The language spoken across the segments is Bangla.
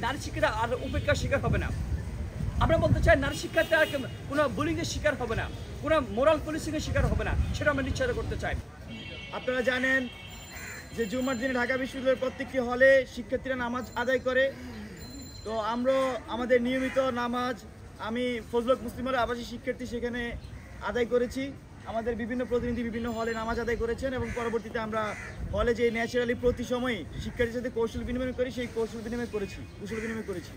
নারী শিক্ষাটা আর উপেক্ষার শিকার হবে না। আমরা বলতে চাই নারী শিক্ষার্থী আর কোনো বুলিংয়ের শিকার হবে না, কোনো মোরাল পুলিশিংয়ের শিকার হবে না, সেটা আমরা নিশ্চয় করতে চাই। আপনারা জানেন যে জুম্মার দিনে ঢাকা বিশ্ববিদ্যালয়ের প্রত্যেকটি হলে শিক্ষার্থীরা নামাজ আদায় করে। তো আমরা আমাদের নিয়মিত নামাজ আমি ফজলক মুসলিম হলের আবাসিক শিক্ষার্থী সেখানে আদায় করেছি। আমাদের বিভিন্ন প্রতিনিধি বিভিন্ন হলে নামাজ আদায় করেছেন এবং পরবর্তীতে আমরা হলে যে ন্যাচারালি প্রতি সময় শিক্ষার্থীর সাথে কৌশল বিনিময় করি, সেই কুশল বিনিময় করেছি।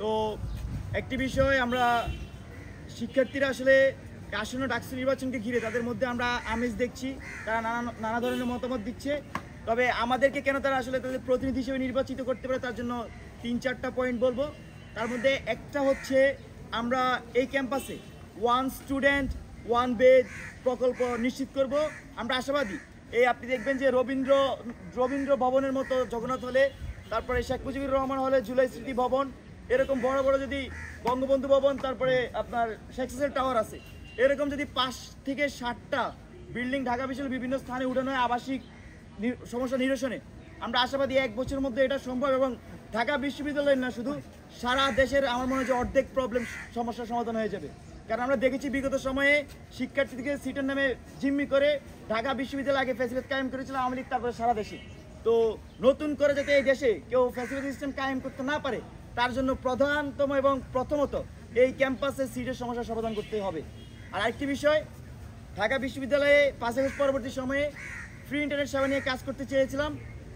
তো একটি বিষয়, আমরা শিক্ষার্থীরা আসলে আসন্ন ডাকসু নির্বাচনকে ঘিরে তাদের মধ্যে আমরা আমেজ দেখছি, তারা নানা ধরনের মতামত দিচ্ছে। তবে আমাদেরকে কেন তারা আসলে তাদের প্রতিনিধি হিসেবে নির্বাচিত করতে পারে তার জন্য 3-4টা পয়েন্ট বলবো। তার মধ্যে একটা হচ্ছে, আমরা এই ক্যাম্পাসে 1 স্টুডেন্ট 1 বেড প্রকল্প নিশ্চিত করব। আমরা আশাবাদী, আপনি দেখবেন যে রবীন্দ্র ভবনের মতো জগন্নাথ হলে, তারপরে শেখ মুজিবুর রহমান হলে জুলাই স্মৃতি ভবন, এরকম বড় বড় যদি বঙ্গবন্ধু ভবন, তারপরে আপনার শেক্সেসের টাওয়ার আছে, এরকম যদি 5 থেকে 7টা বিল্ডিং ঢাকা বিশ্ববিদ্যালয়ের বিভিন্ন স্থানে উঠানো হয় আবাসিক সমস্যা নিরসনে, আমরা আশাবাদী 1 বছরের মধ্যে এটা সম্ভব। এবং ঢাকা বিশ্ববিদ্যালয়ের না, শুধু সারা দেশের আমার মনে হয় যে অর্ধেক সমস্যার সমাধান হয়ে যাবে। কারণ আমরা দেখেছি বিগত সময়ে শিক্ষার্থীদেরকে সিটের নামে জিম্মি করে ঢাকা বিশ্ববিদ্যালয় আগে ফ্যাসিলিটি কায়েম করেছিল আওয়ামী লীগ, তারপরে সারা দেশে। তো নতুন করে যাতে এই দেশে কেউ ফ্যাসিলিটি সিস্টেম কায়েম করতে না পারে, তার জন্য প্রধানতম এবং প্রথমত এই ক্যাম্পাসে সিটের সমস্যার সমাধান করতে হবে। আর আরেকটি বিষয়, ঢাকা বিশ্ববিদ্যালয়ে 5 আগস্ট পরবর্তী সময়ে ফ্রি ইন্টারনেট সেবা নিয়ে কাজ করতে চেয়েছিলাম,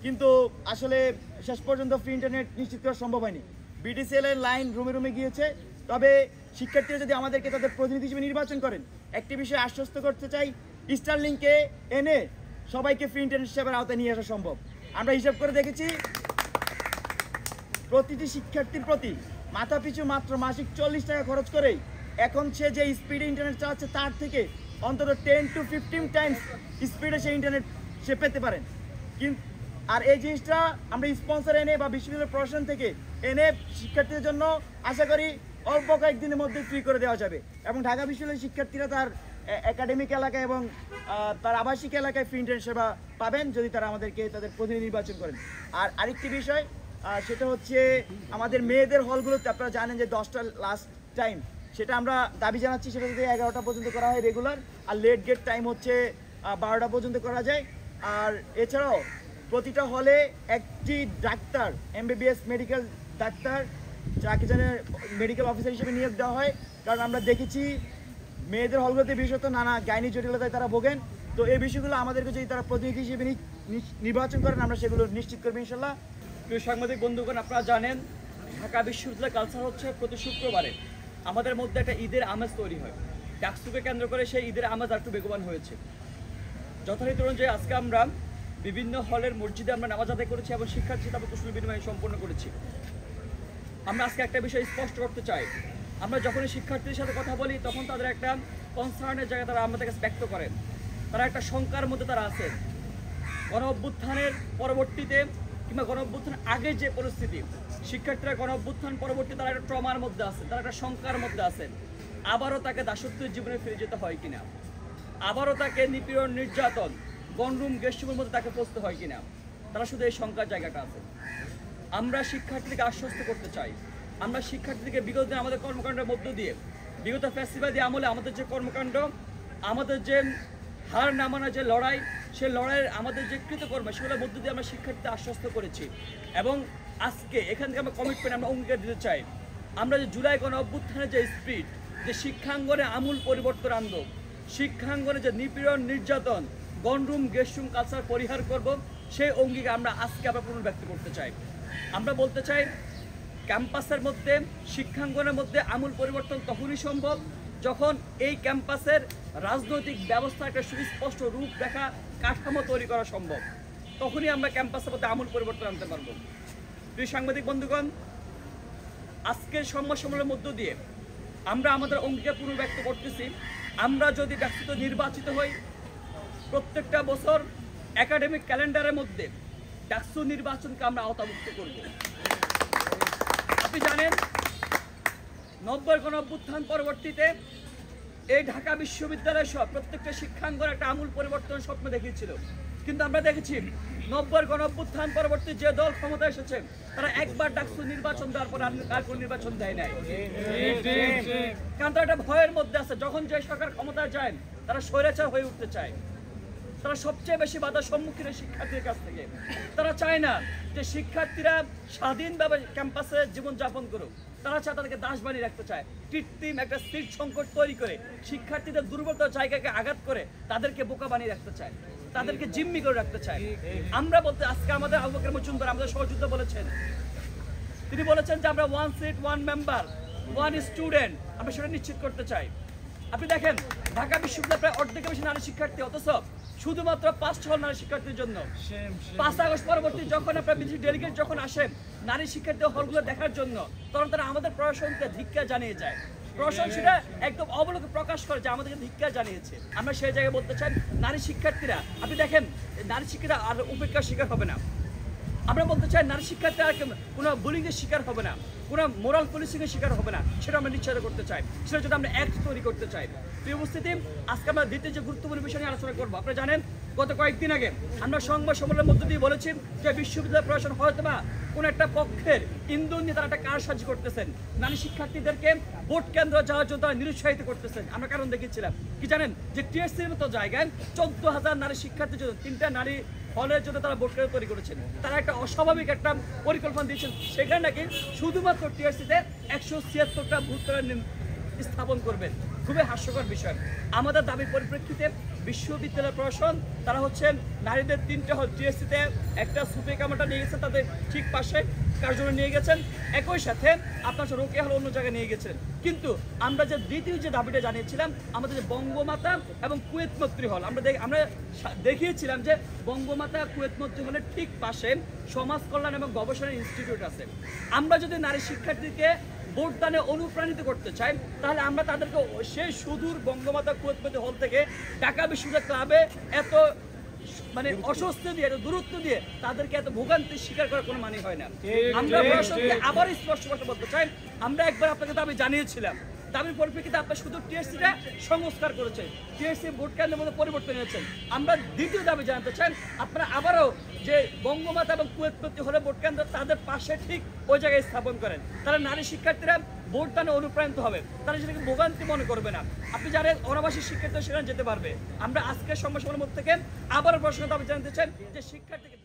কিন্তু আসলে শেষ পর্যন্ত ফ্রি ইন্টারনেট নিশ্চিত করা সম্ভব হয়নি। বিটিসিএল এর লাইন রুমে রুমে গিয়েছে। তবে শিক্ষার্থীরা যদি আমাদেরকে তাদের প্রতিনিধি হিসেবে নির্বাচন করেন, একটি বিষয়ে আশ্বস্ত করতে চাই, স্টারলিংকে এনে সবাইকে ফ্রি ইন্টারনেট সেবার আওতায় নিয়ে আসা সম্ভব। আমরা হিসাব করে দেখেছি, প্রতিটি শিক্ষার্থীর প্রতি মাথাপিছু মাত্র মাসিক 40 টাকা খরচ করেই এখন সে যে স্পিডে ইন্টারনেট চালাচ্ছে তার থেকে অন্তত 10 to 15 টাইমস স্পিডে সে ইন্টারনেট সে পেতে পারেন। কিন্তু আর এই জিনিসটা আমরা স্পন্সর এনে বা বিশ্ববিদ্যালয় প্রশাসন থেকে এনে শিক্ষার্থীদের জন্য আশা করি অল্প কয়েকদিনের মধ্যে ফ্রি করে দেওয়া যাবে। এবং ঢাকা বিশ্ববিদ্যালয়ের শিক্ষার্থীরা তার একাডেমিক এলাকায় এবং তার আবাসিক এলাকায় ফ্রি ইন্টারনেট সেবা পাবেন যদি তারা আমাদেরকে তাদের প্রতিনিধি নির্বাচন করেন। আর আরেকটি বিষয়, সেটা হচ্ছে আমাদের মেয়েদের হলগুলোতে আপনারা জানেন যে 10টা লাস্ট টাইম, সেটা আমরা দাবি জানাচ্ছি সেটা যদি 11টা পর্যন্ত করা হয় রেগুলার, আর লেট গেট টাইম হচ্ছে 12টা পর্যন্ত করা যায়। আর এছাড়াও প্রতিটা হলে একটি ডাক্তার, MBBS মেডিকেল ডাক্তার, যাকে জানে মেডিকেল অফিসার হিসেবে নিয়োগ দেওয়া হয়। কারণ আমরা দেখেছি মেয়েদের হলগুলোতে বিশেষত নানা গাইনি জটিলতায় তারা ভোগেন। তো এই বিষয়গুলো আমাদেরকে যদি তারা প্রতিনিধি হিসেবে নির্বাচন করেন, আমরা সেগুলো নিশ্চিত করবো ইনশাল্লাহ। প্রিয় সাংবাদিক বন্ধুগণ, আপনারা জানেন ঢাকা বিশ্ববিদ্যালয় কালচার হচ্ছে প্রতি শুক্রবারে আমাদের মধ্যে একটা ঈদের আমেজ তৈরি হয়। ডাকসুকে কেন্দ্র করে সেই ঈদের আমেজ আর একটু বেগবান হয়েছে। যথারীতি অনুযায়ী আজকে আমরা বিভিন্ন হলের মসজিদে আমরা নামাজ আদায় করেছি এবং শিক্ষার্থী তারপর কুশল বিনিময় সম্পন্ন করেছি। আমরা আজকে একটা বিষয় স্পষ্ট করতে চাই, আমরা যখনই শিক্ষার্থীদের সাথে কথা বলি তখন তাদের একটা কনসার্নের জায়গায় তারা আমাদের কাছে ব্যক্ত করেন, তারা একটা শঙ্কার মধ্যে তারা আছেন। গণ অভ্যুত্থানের পরবর্তীতে কিংবা গণ অভ্যুত্থান আগে যে পরিস্থিতি, শিক্ষার্থীরা গণ অভ্যুত্থান পরবর্তী তারা একটা ট্রমার মধ্যে আছেন, তারা একটা শঙ্কার মধ্যে আছেন। আবারও তাকে দাসত্বের জীবনে ফিরে যেতে হয় কিনা, আবারও তাকে নিপীড়ন নির্যাতন গণরুম গেস্টরুমের মধ্যে তাকে পৌঁছতে হয় কিনা, তারা শুধু এই শঙ্কার জায়গাটা আছে। আমরা শিক্ষার্থীদেরকে আশ্বস্ত করতে চাই, আমরা শিক্ষার্থীদেরকে বিগত দিন আমাদের কর্মকাণ্ডের মধ্য দিয়ে, বিগত ফ্যাসিবাদী আমলে আমাদের যে কর্মকাণ্ড, আমাদের যে হার নামানোর যে লড়াই, সে লড়াইয়ের আমাদের যে কৃতকর্ম, সেগুলোর মধ্য দিয়ে আমরা শিক্ষার্থীদের আশ্বস্ত করেছি। এবং আজকে এখান থেকে আমরা কমিটমেন্ট আমরা অঙ্গীকার দিতে চাই, আমরা যে জুলাই গণ অভ্যুত্থানের যে স্পিড, যে শিক্ষাঙ্গনে আমূল পরিবর্তন আনব, শিক্ষাঙ্গনে যে নিপীড়ন নির্যাতন গণরুম গেস্টরুম কালচার পরিহার করব, সেই অঙ্গীকার আমরা আজকে আবার পুনর্ব্যক্ত করতে চাই। আমরা বলতে চাই ক্যাম্পাসের মধ্যে, শিক্ষাঙ্গনের মধ্যে আমূল পরিবর্তন তখনই সম্ভব যখন এই ক্যাম্পাসের রাজনৈতিক ব্যবস্থা একটা সুস্পষ্ট রূপরেখা কাঠামো তৈরি করা সম্ভব, তখনই আমরা ক্যাম্পাসের মধ্যে আমূল পরিবর্তন আনতে পারব। প্রিয় সাংবাদিক বন্ধুগণ, আজকের সম্মূলের মধ্য দিয়ে আমরা আমাদের অঙ্গীকার পুনর্ব্যক্ত করতেছি, আমরা যদি ব্যক্তিগত নির্বাচিত হই, প্রত্যেকটা বছর একাডেমিক ক্যালেন্ডারের মধ্যে ডাকসু নির্বাচনকে আমরা আওতাভুক্ত করব। আপনি জানেন 90 গণ অভ্যুত্থান পরবর্তীতে এই ঢাকা বিশ্ববিদ্যালয় সহ প্রত্যেকটা শিক্ষাঙ্গন একটা আমূল পরিবর্তন স্বপ্ন দেখিয়েছিল, কিন্তু আমরা দেখেছি 90 গণ অভ্যুত্থান পরবর্তী যে দল ক্ষমতা এসেছে তারা একবার ডাকসু নির্বাচন দেওয়ার পর আর কোনো নির্বাচন দেয় নাই। কারণ তারা একটা ভয়ের মধ্যে আছে, যখন যে সরকার ক্ষমতায় যায় তারা স্বৈরাচার হয়ে উঠতে চায়। তারা সবচেয়ে বেশি বাধার সম্মুখীন শিক্ষার্থীদের কাছ থেকে। তারা চায় না যে শিক্ষার্থীরা স্বাধীনভাবে ক্যাম্পাসে জীবনযাপন করুক, তারা চায় তাদেরকে দাস বানিয়ে রাখতে চায়। কৃত্রিম একটা সিট সংকট তৈরি করে শিক্ষার্থীদের দুর্বলতার জায়গাকে আঘাত করে তাদেরকে বোকা বানিয়ে রাখতে চায়, তাদেরকে জিম্মি করে রাখতে চায়। আমরা বলতে আজকে আমাদের আবু বকর মজুমদার আমাদের সহযোদ্ধা বলেছেন, তিনি বলেছেন যে আমরা 1 সিট 1 মেম্বার 1 স্টুডেন্ট আমরা সেটা নিশ্চিত করতে চাই। আপনি দেখেন ঢাকা বিশ্ববিদ্যালয়ে প্রায় অর্ধেকের বেশি নারী শিক্ষার্থী, অথচ শুধুমাত্র 5 হল নারী শিক্ষার্থীর জন্য। 5 আগস্ট পরবর্তী যখন আপনার বিদেশি ডেলিগেট যখন আসেন নারী শিক্ষার্থী হলগুলো দেখার জন্য, তখন তারা আমাদের প্রশাসনকে ধিক্কার জানিয়ে যায়। প্রশাসন সেটা একদম অবলোকে প্রকাশ করে যে আমাদেরকে ধিক্কার জানিয়েছে। আমরা সেই জায়গায় বলতে চাই নারী শিক্ষার্থীরা, আপনি দেখেন নারী শিক্ষার্থীরা আর উপেক্ষার শিকার হবে না। আমরা বলতে চাই নারী শিক্ষার্থীরা কোনো বুলিংয়ের শিকার হবে না, কোনো মোরাল পুলিশিংয়ের শিকার হবে না, সেটা আমরা নিশ্চিত করতে চাই। সেটার জন্য আমরা অ্যাক্ট তৈরি করতে চাই। প্রিয় উপস্থিতি, আজকে আমরা দ্বিতীয় যে গুরুত্বপূর্ণ বিষয় নিয়ে আলোচনা করবো, আপনারা জানেন গত কয়েকদিন আগে আমরা সংবাদ সম্মেলনের মধ্য দিয়ে বলেছি যে বিশ্ববিদ্যালয় প্রশাসন হয়তো বা কোনো একটা পক্ষের ইন্ধন নিয়ে তারা একটা কারসাজি করতেছেন, নারী শিক্ষার্থীদেরকে ভোট কেন্দ্র যাওয়ার জন্য তারা নিরুৎসাহিত করতেছেন। আমরা কারণ দেখেছিলাম কি জানেন, যে টিএসসির মতো জায়গায় 14,000 নারী শিক্ষার্থীর জন্য 3টা নারী হলের জন্য তারা ভোট কেন্দ্র তৈরি করেছেন। তারা একটা অস্বাভাবিক একটা পরিকল্পনা দিয়েছেন, সেখানে নাকি শুধুমাত্র টিএসসিতে 176টা ভোট কেন্দ্র স্থাপন করবেন। খুবই হাস্যকর বিষয়। আমাদের দাবির পরিপ্রেক্ষিতে বিশ্ববিদ্যালয় প্রশাসন তারা হচ্ছেন নারীদের 3টে হল টিএসসিতে একটা সুপে কামাটা নিয়ে গেছেন, তাদের ঠিক পাশে কার্যালয় নিয়ে গেছেন, একই সাথে আপনার রোকেয়া হল অন্য জায়গায় নিয়ে গেছেন। কিন্তু আমরা যে দ্বিতীয় যে দাবিটা জানিয়েছিলাম, আমাদের যে বঙ্গমাতা এবং কুয়েত মৈত্রী হল, আমরা দেখিয়েছিলাম যে বঙ্গমাতা কুয়েত মৈত্রী হলের ঠিক পাশে সমাজ কল্যাণ এবং গবেষণা ইনস্টিটিউট আছে। আমরা যদি নারী শিক্ষার্থীকে ভোটদানে অনুপ্রাণিত করতে চাই, তাহলে আমরা তাদেরকে সেই সুদূর বঙ্গমাতা কুয়েত মৈত্রী হল থেকে ঢাকা বিশ্ববিদ্যালয় ক্লাবে এত অস্বস্তি দিয়ে, এত দূরত্ব দিয়ে তাদেরকে এত ভোগান্তির শিকার করার কোনো মানে হয় না। আমরা প্রশাসনকে আবার স্পষ্ট কথা বলতে চাই, আমরা একবার আপনাকে দাবি জানিয়েছিলাম, দাবির পরিপ্রেক্ষিতে আপনার শুধু টিএসসিটা সংস্কার করেছেন, টিএসসি ভোট কেন্দ্রের মধ্যে পরিবর্তন এনেছেন। আমরা দ্বিতীয় দাবি জানাতে চাই, আপনারা আবারও যে বঙ্গমাতা এবং কুয়েত মৈত্রী হলে ভোট কেন্দ্র তাদের পাশে ঠিক ওই জায়গায় স্থাপন করেন। তারা নারী শিক্ষার্থীরা ভোটদানে অনুপ্রাণিত হবে, তারা সেটাকে ভোগান্তি মনে করবে না। আপনি জানেন অনাবাসিক শিক্ষার্থীরা সেখানে যেতে পারবে। আমরা আজকের সংবাদ সম্মেলনের মধ্যে থেকে আবারও প্রশ্ন দাবি জানাতে চাই যে শিক্ষার্থীকে